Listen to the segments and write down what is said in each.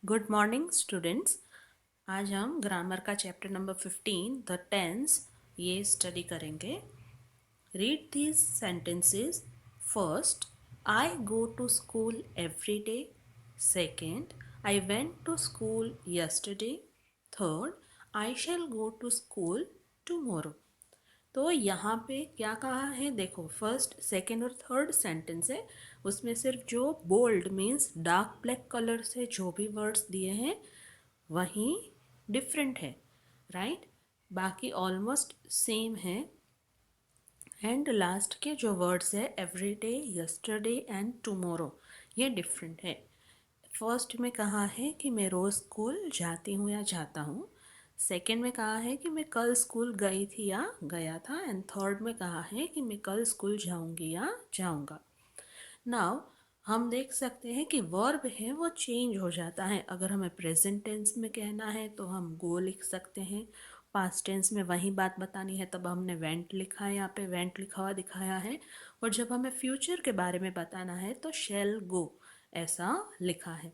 Good morning students. आज हम grammar का चैप्टर नंबर 15 द टेंस ये स्टडी करेंगे। Read these sentences. First, I go to school every day. Second, I went to school yesterday. Third, I shall go to school tomorrow. तो यहाँ पे क्या कहा है देखो, फर्स्ट सेकेंड और थर्ड सेंटेंस है, उसमें सिर्फ जो bold means dark black colour से जो भी वर्ड्स दिए हैं वही डिफरेंट है, राइट। बाकी ऑलमोस्ट सेम है। एंड लास्ट के जो वर्ड्स है every day, yesterday and tomorrow, ये डिफरेंट है। फर्स्ट में कहा है कि मैं रोज़ स्कूल जाती हूँ या जाता हूँ। सेकंड में कहा है कि मैं कल स्कूल गई थी या गया था। एंड थर्ड में कहा है कि मैं कल स्कूल जाऊँगी या जाऊँगा। नाउ हम देख सकते हैं कि वर्ब है वो चेंज हो जाता है। अगर हमें प्रेजेंट टेंस में कहना है तो हम गो लिख सकते हैं। पास्ट टेंस में वही बात बतानी है तब हमने वेंट लिखा है, यहाँ पे वेंट लिखा हुआ दिखाया है। और जब हमें फ्यूचर के बारे में बताना है तो शैल गो ऐसा लिखा है।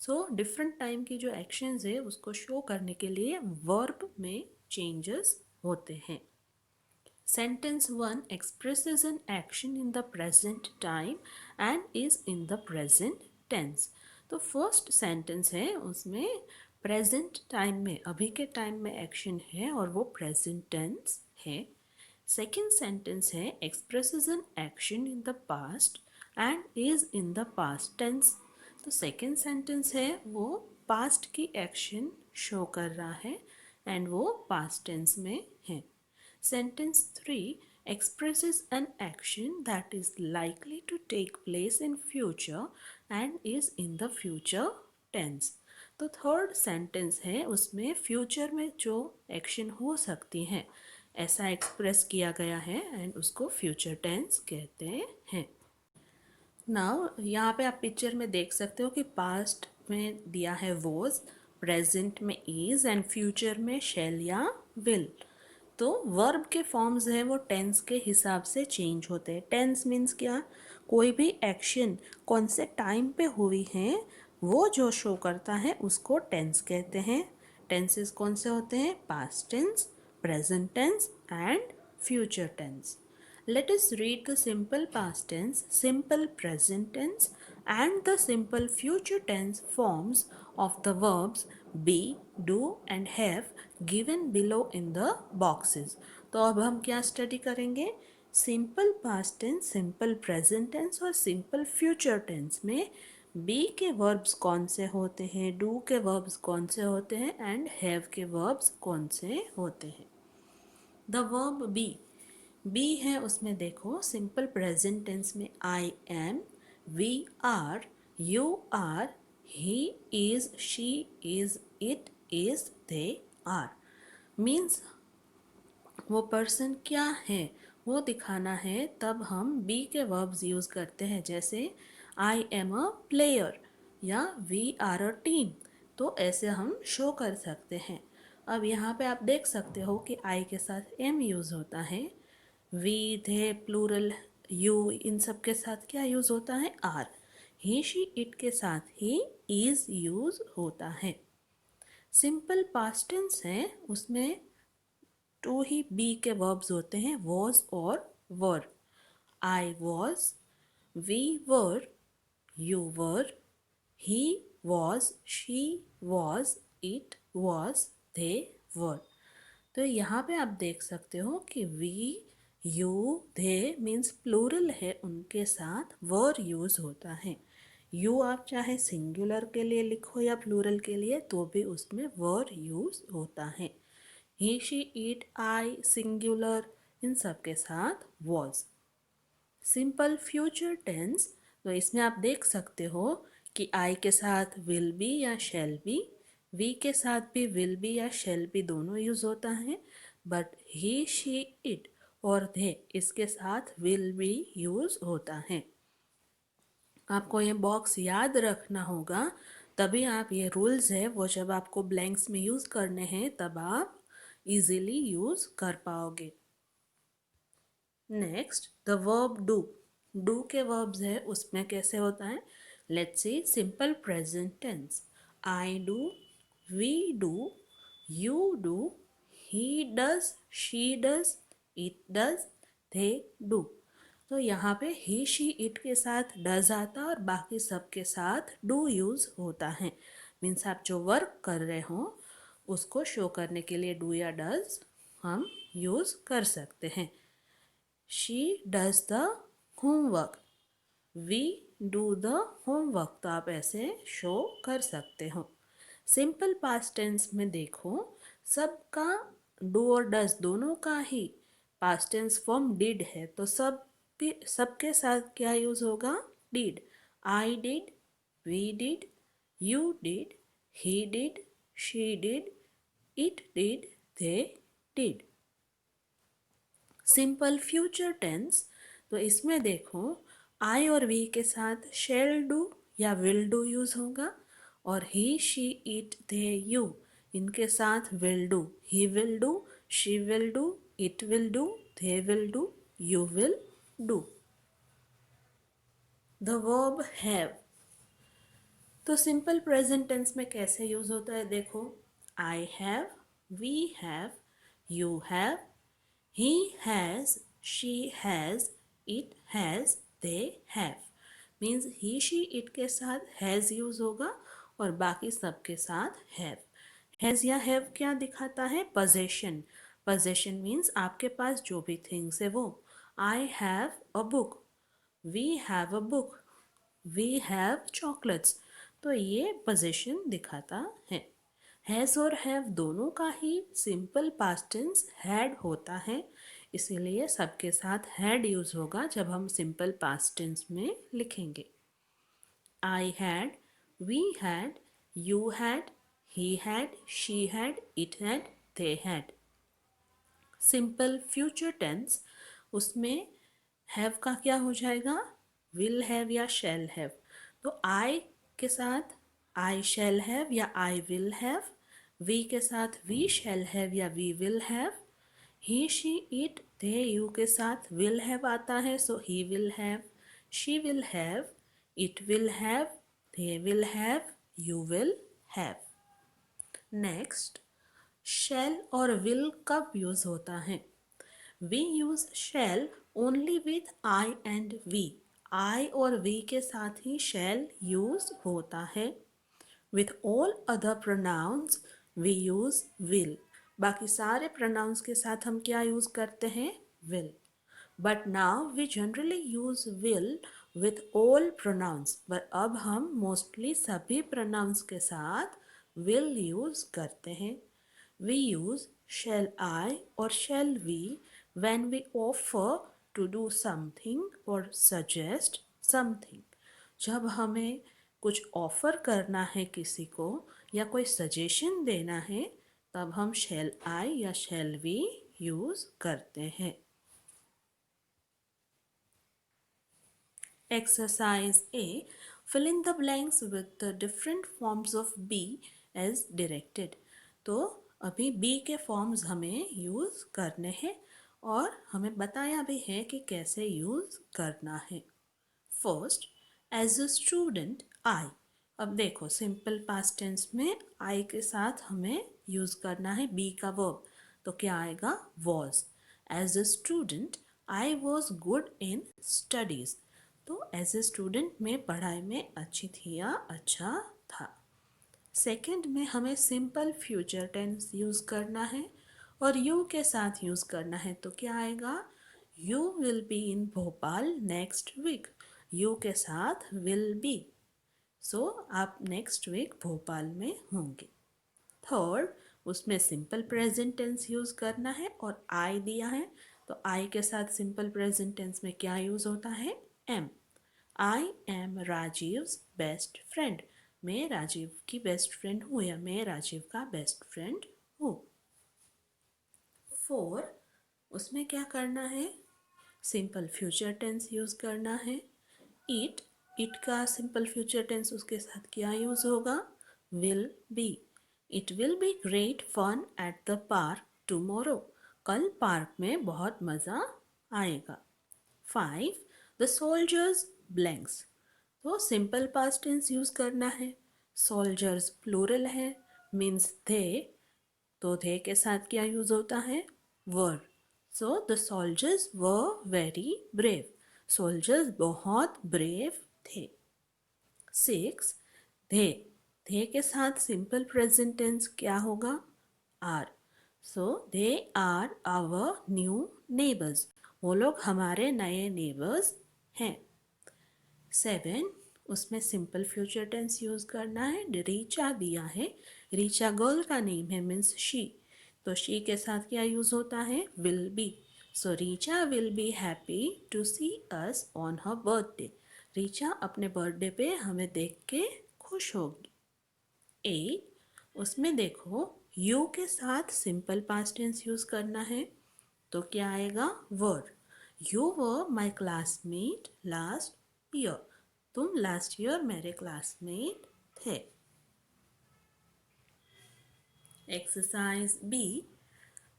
सो डिफरेंट टाइम की जो एक्शंस है उसको शो करने के लिए वर्ब में चेंजेस होते हैं। Sentence 1 expresses an action in the present time and is in the present tense. तो फर्स्ट सेंटेंस है उसमें प्रेजेंट टाइम में, अभी के टाइम में एक्शन है और वो प्रेजेंट टेंस है। सेकेंड सेंटेंस है expresses an action in the past and is in the past tense. तो सेकेंड सेंटेंस है वो पास्ट की एक्शन शो कर रहा है एंड वो पास्ट टेंस में है। Sentence 3 expresses an action that is likely to take place in future and is in the future tense. तो थर्ड सेंटेंस है उसमें फ्यूचर में जो एक्शन हो सकती हैं ऐसा एक्सप्रेस किया गया है एंड उसको फ्यूचर टेंस कहते हैं। नाउ यहाँ पे आप पिक्चर में देख सकते हो कि पास्ट में दिया है वॉज, प्रेजेंट में इज एंड फ्यूचर में शैल या विल। तो वर्ब के फॉर्म्स हैं वो टेंस के हिसाब से चेंज होते हैं। टेंस मीन्स क्या, कोई भी एक्शन कौन से टाइम पे हुई है वो जो शो करता है उसको टेंस कहते हैं। टेंसेस कौन से होते हैं, past tense, present tense and future tense. Let us read the simple past tense, simple present tense, and the simple future tense forms of the verbs be, do, and have given below in the boxes. तो अब हम क्या study करेंगे, simple past tense, simple present tense और simple future tense में be के verbs कौन से होते हैं, डू के वर्ब्स कौन से होते हैं एंड हैव के वर्ब्स कौन से होते हैं। द वर्ब बी है उसमें देखो, सिंपल प्रेजेंट टेंस में I am, we are, you are, he is, she is, it is, they are. Means वो पर्सन क्या है वो दिखाना है तब हम बी के वर्ब्स यूज़ करते हैं। जैसे आई एम अ प्लेयर या वी आर अ टीम, तो ऐसे हम शो कर सकते हैं। अब यहाँ पे आप देख सकते हो कि आई के साथ एम यूज़ होता है, वी, दे, प्लूरल, यू, इन सब के साथ क्या यूज़ होता है, आर। ही, शी, इट के साथ ही इज यूज़ होता है। सिंपल पास्ट टेंस है उसमें टू ही बी के वर्ब्स होते हैं, वॉज और were. I was, we were, you were, he was, she was, it was, they were. तो यहाँ पे आप देख सकते हो कि we, you, they means plural है, उनके साथ वर यूज़ होता है। यू आप चाहे सिंगुलर के लिए लिखो या प्लूरल के लिए तो भी उसमें वर यूज़ होता है। ही, शी, इट, आई, सिंगुलर, इन सब के साथ वॉज। सिंपल फ्यूचर टेंस, तो इसमें आप देख सकते हो कि आई के साथ विल बी या शैल बी, वी के साथ भी विल बी या शैल बी दोनों यूज होता है, बट ही, शी, इट और दे इसके साथ विल बी यूज होता है। आपको ये बॉक्स याद रखना होगा, तभी आप ये रूल्स है वो जब आपको ब्लैंक्स में यूज़ करने हैं तब आप इजीली यूज़ कर पाओगे। Next the verb do, do के वर्ब्स है उसमें कैसे होता है, let's see simple present tense. I do, we do, you do, he does, she does, it does, they do. तो यहाँ पे ही शी इट के साथ डज आता है और बाकी सब के साथ डू यूज होता है। मीन्स आप जो वर्क कर रहे हो उसको शो करने के लिए डू या डज हम यूज कर सकते हैं। She does the homework, we do the homework, तो आप ऐसे शो कर सकते हो। सिंपल पास्ट टेंस में देखो, सबका डू और डज दोनों का ही पास्ट टेंस फॉर्म डिड है, तो सबके साथ क्या यूज होगा? Did. I did, we did, you did, he did, she did, it did, they did. Simple future tense, तो इसमें देखो आई और वी के साथ शेल डू या विल डू यूज होगा, और he she it they you इनके साथ will do, he will do, she will do, it will do, they will do, you will do. The verb have, तो simple present tense में कैसे use होता है देखो, I have, we have, you have, he has, she has, it has, they have। Means he, she, it के साथ has use होगा और बाकी सब के साथ have। has या have क्या दिखाता है? possession। possession मीन्स आपके पास जो भी थिंग्स है वो। I have a book, we have a book, we have chocolates, तो ये possession दिखाता है। हैज़ और हैव दोनों का ही सिंपल पास्ट टेंस हैड होता है, इसीलिए सबके साथ हैड यूज होगा जब हम सिंपल पास्ट टेंस में लिखेंगे। I had, we had, you had, he had, she had, it had, they had. Simple future tense, उसमें हैव का क्या हो जाएगा? विल हैव या शैल हैव। तो आई के साथ आई शैल हैव या आई विल हैव, वी के साथ वी शैल हैव या we will have, he she it they you के साथ विल हैव आता है, so he will have, she will have, it will have, they will have, you will have. Next, shall और will कब use होता है? We use shall only with I and we. I और we के साथ ही शैल यूज होता है। With all other pronouns we use will. बाकी सारे प्रोनाउंस के साथ हम क्या यूज करते हैं? Will. But now we generally use will with all pronouns, पर अब हम मोस्टली सभी प्रोनाउंस के साथ विल यूज करते हैं। We use shall I or shall we when we offer to do something or suggest something। जब हमें कुछ ऑफर करना है किसी को या कोई सजेशन देना है, तब हम shall I या shall we यूज करते हैं। Exercise A, fill in the blanks with the different forms of be as directed। तो अभी बी के फॉर्म्स हमें यूज़ करने हैं और हमें बताया भी है कि कैसे यूज़ करना है। First, as a student I. अब देखो सिंपल पास्ट टेंस में आई के साथ हमें यूज़ करना है बी का वर्ब, तो क्या आएगा? Was. As a student I was good in studies, तो एज अ स्टूडेंट में पढ़ाई में अच्छी थी या अच्छा था। सेकंड में हमें सिंपल फ्यूचर टेंस यूज़ करना है और यू के साथ यूज़ करना है, तो क्या आएगा? You will be in Bhopal next week. You के साथ विल बी, सो आप नेक्स्ट वीक भोपाल में होंगे। थर्ड, उसमें सिंपल प्रेजेंट टेंस यूज़ करना है और आई दिया है, तो आई के साथ सिंपल प्रेजेंट टेंस में क्या यूज़ होता है? Am. I am Rajeev's best friend, मैं राजीव की बेस्ट फ्रेंड हूँ या मैं राजीव का बेस्ट फ्रेंड हूँ। फोर, उसमें क्या करना है? सिंपल फ्यूचर टेंस यूज़ करना है। इट, इट का सिंपल फ्यूचर टेंस उसके साथ क्या यूज़ होगा? Will be. It will be great fun at the park tomorrow, कल पार्क में बहुत मज़ा आएगा। 5, द सोल्जर्स ब्लैंक्स, तो सिंपल पास्ट टेंस यूज़ करना है। सोल्जर्स प्लूरल है, मीन्स दे, तो दे के साथ क्या यूज होता है? Were. So the soldiers were very brave, soldiers बहुत ब्रेव थे। 6 दे, दे के साथ सिंपल प्रेजेंट टेंस क्या होगा? Are. So they are our new neighbours, वो लोग हमारे नए नेबर्स हैं। 7 उसमें सिंपल फ्यूचर टेंस यूज करना है। रीचा दिया है, रीचा गर्ल का नेम है, मीन्स शी, तो शी के साथ क्या यूज होता है? Will be. So Richa will be happy to see us on her birthday, Richa अपने बर्थडे पे हमें देख के खुश होगी। 8 उसमें देखो यू के साथ सिंपल पास्ट टेंस यूज करना है, तो क्या आएगा? Were. You were my classmate last year, तुम लास्ट ईयर मेरे क्लासमेट थे। Exercise B,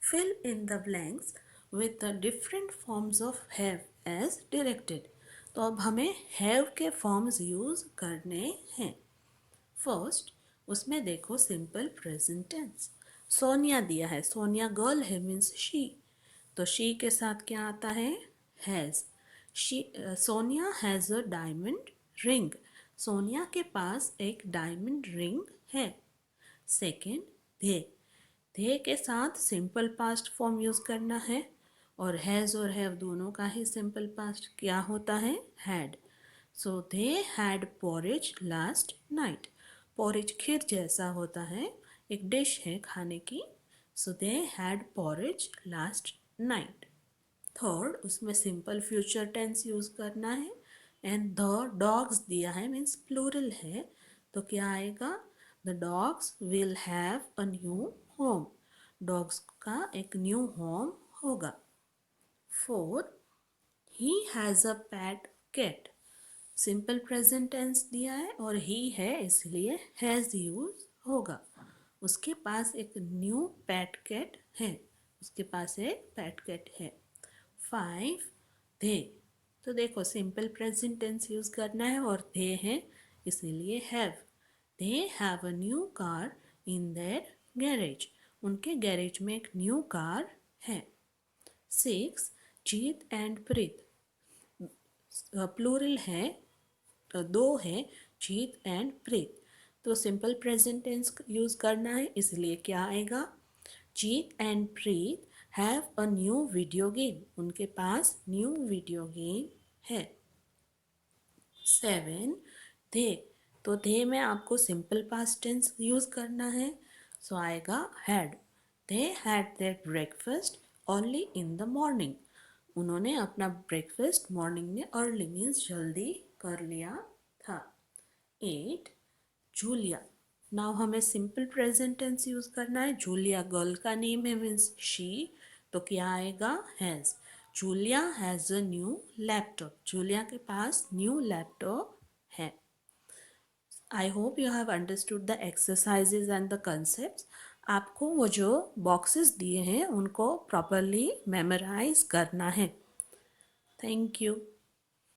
fill in the blanks with the different forms of have as directed। तो अब हमें have के फॉर्म्स यूज करने हैं। फर्स्ट उसमें देखो सिंपल प्रेजेंट टेंस, सोनिया दिया है, सोनिया गर्ल है, मीन्स शी, तो शी के साथ क्या आता है? Has. She Sonia has a diamond ring, Sonia के पास एक डायमंड रिंग है। सेकेंड दे के साथ सिंपल पास्ट फॉर्म यूज करना है, और हैज़ और हैव दोनों का ही सिंपल पास्ट क्या होता है? Had. So they had porridge last night, porridge खीर जैसा होता है, एक डिश है खाने की। So they had porridge last night. Third उसमें सिंपल फ्यूचर टेंस यूज करना है, एंड द डॉग्स दिया है, मीन्स प्लूरल है, तो क्या आएगा? The dogs will have a new home, dogs का एक न्यू होम होगा। Four he has a pet cat, simple present tense दिया है और ही है इसलिए हैज़ यूज होगा, उसके पास एक न्यू पैट कैट है, उसके पास एक पैट कैट है। 5 दे, तो देखो सिंपल प्रेजेंट टेंस यूज करना है और दे है इसीलिए have, they have a new car in their garage, उनके गैरेज में एक न्यू कार है। 6 जीत एंड प्रीत, प्लूरल है, दो है, जीत एंड प्रीत, तो सिंपल प्रेजेंट टेंस यूज करना है इसलिए क्या आएगा? Jeet and Preet have a new video game, उनके पास न्यू वीडियो गेम है। 7 दे, तो दे में आपको सिंपल पास्ट टेंस यूज करना है, सो आएगा had, they had there breakfast early in the morning, उन्होंने अपना ब्रेकफास्ट मॉर्निंग में अर्ली मीन्स जल्दी कर लिया था। 8 जूलिया, नाउ हमें सिंपल प्रेजेंट टेंस यूज करना है, जूलिया गर्ल का नेम है, मीन्स शी, तो क्या आएगा? Has. Julia has a new laptop, Julia के पास न्यू लैपटॉप है। I hope you have understood the exercises and the concept. आपको वो जो बॉक्सेस दिए हैं उनको प्रॉपरली मेमोराइज करना है। Thank you.